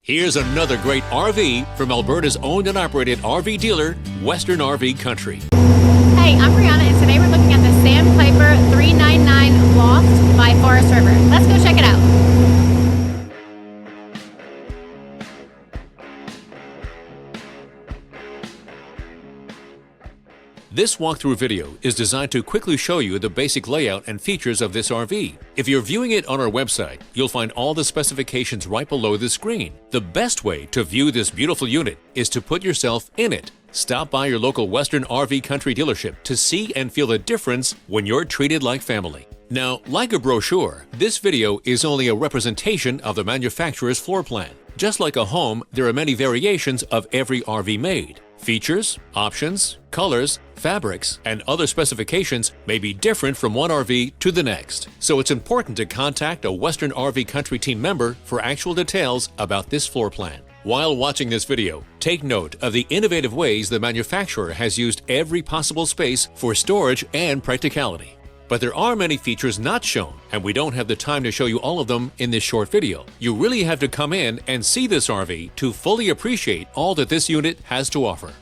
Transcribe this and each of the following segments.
Here's another great RV from Alberta's owned and operated RV dealer, Western RV Country. Hey, I'm Brianna, and today we're looking at the Sandpiper 399 Loft by Forest River. Let's go check it out. This walkthrough video is designed to quickly show you the basic layout and features of this RV. If you're viewing it on our website, you'll find all the specifications right below the screen. The best way to view this beautiful unit is to put yourself in it. Stop by your local Western RV Country dealership to see and feel the difference when you're treated like family. Now, like a brochure, this video is only a representation of the manufacturer's floor plan. Just like a home, there are many variations of every RV made. Features, options, colors, fabrics, and other specifications may be different from one RV to the next. So it's important to contact a Western RV Country team member for actual details about this floor plan. While watching this video, take note of the innovative ways the manufacturer has used every possible space for storage and practicality. But there are many features not shown, and we don't have the time to show you all of them in this short video. You really have to come in and see this RV to fully appreciate all that this unit has to offer.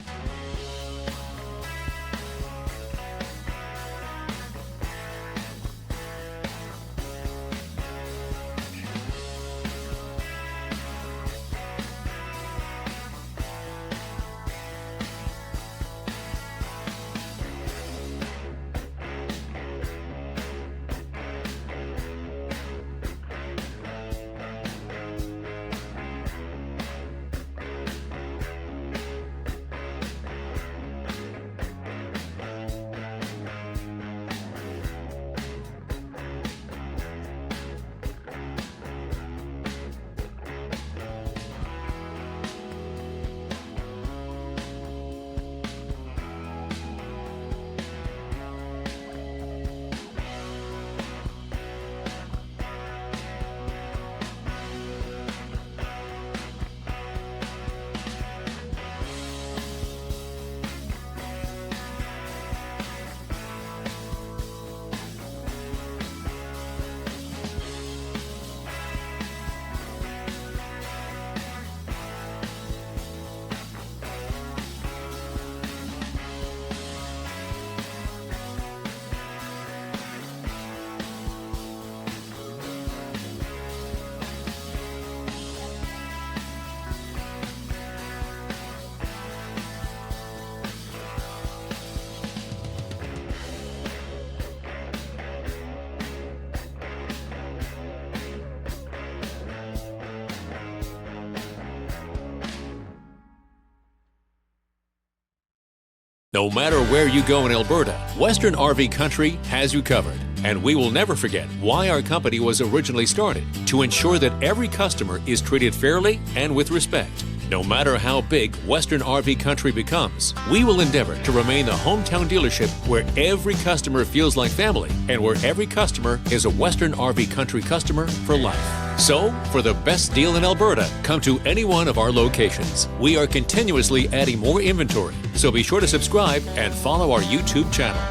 No matter where you go in Alberta, Western RV Country has you covered. And we will never forget why our company was originally started, to ensure that every customer is treated fairly and with respect. No matter how big Western RV Country becomes, we will endeavor to remain the hometown dealership where every customer feels like family and where every customer is a Western RV Country customer for life. So, for the best deal in Alberta, come to any one of our locations. We are continuously adding more inventory, so be sure to subscribe and follow our YouTube channel.